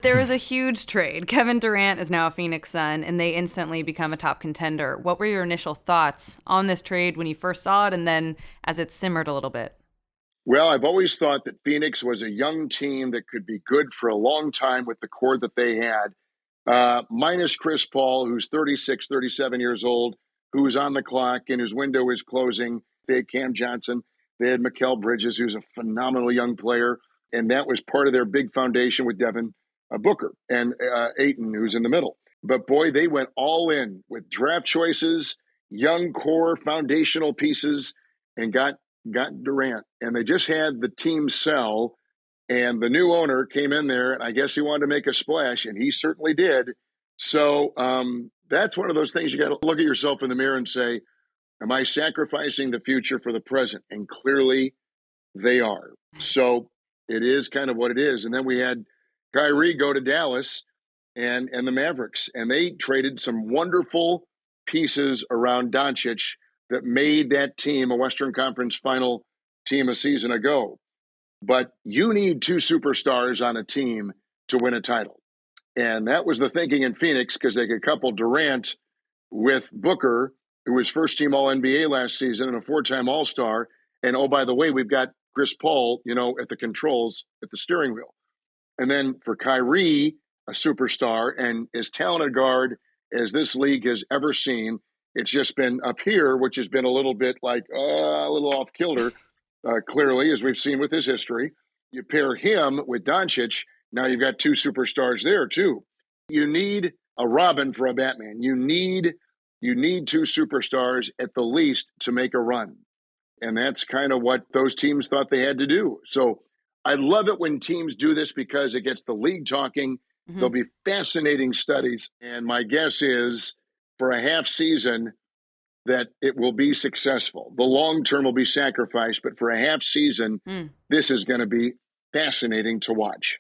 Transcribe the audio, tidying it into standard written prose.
There was a huge trade. Kevin Durant is now a Phoenix Sun, and they instantly become a top contender. What were your initial thoughts on this trade when you first saw it, and then as it simmered a little bit? Well, I've always thought that Phoenix was a young team that could be good for a long time with the core that they had, minus Chris Paul, who's 36, 37 years old, who's on the clock and his window is closing. They had Cam Johnson. They had Mikal Bridges, who's a phenomenal young player. And that was part of their big foundation with Devin Booker and Ayton, who's in the middle. But boy, they went all in with draft choices, young core foundational pieces, and got Durant. And they just had the team sell. And the new owner came in there, and I guess he wanted to make a splash, and he certainly did. So that's one of those things you got to look at yourself in the mirror and say, am I sacrificing the future for the present? And clearly they are. So it is kind of what it is. And then we had Kyrie go to Dallas and the Mavericks, and they traded some wonderful pieces around Doncic that made that team a Western Conference final team a season ago. But you need two superstars on a team to win a title. And that was the thinking in Phoenix because they could couple Durant with Booker, who was first team All NBA last season and a 4-time All Star. And oh, by the way, we've got Chris Paul, at the controls, at the steering wheel. And then for Kyrie, a superstar and as talented guard as this league has ever seen, it's just been up here, which has been a little bit like a little off kilter, clearly, as we've seen with his history. You pair him with Doncic, now you've got two superstars there too. You need a Robin for a Batman. You need two superstars at the least to make a run. And that's kind of what those teams thought they had to do. So I love it when teams do this because it gets the league talking. There'll be fascinating studies. And my guess is for a half season that it will be successful. The long term will be sacrificed, but for a half season, this is going to be fascinating to watch.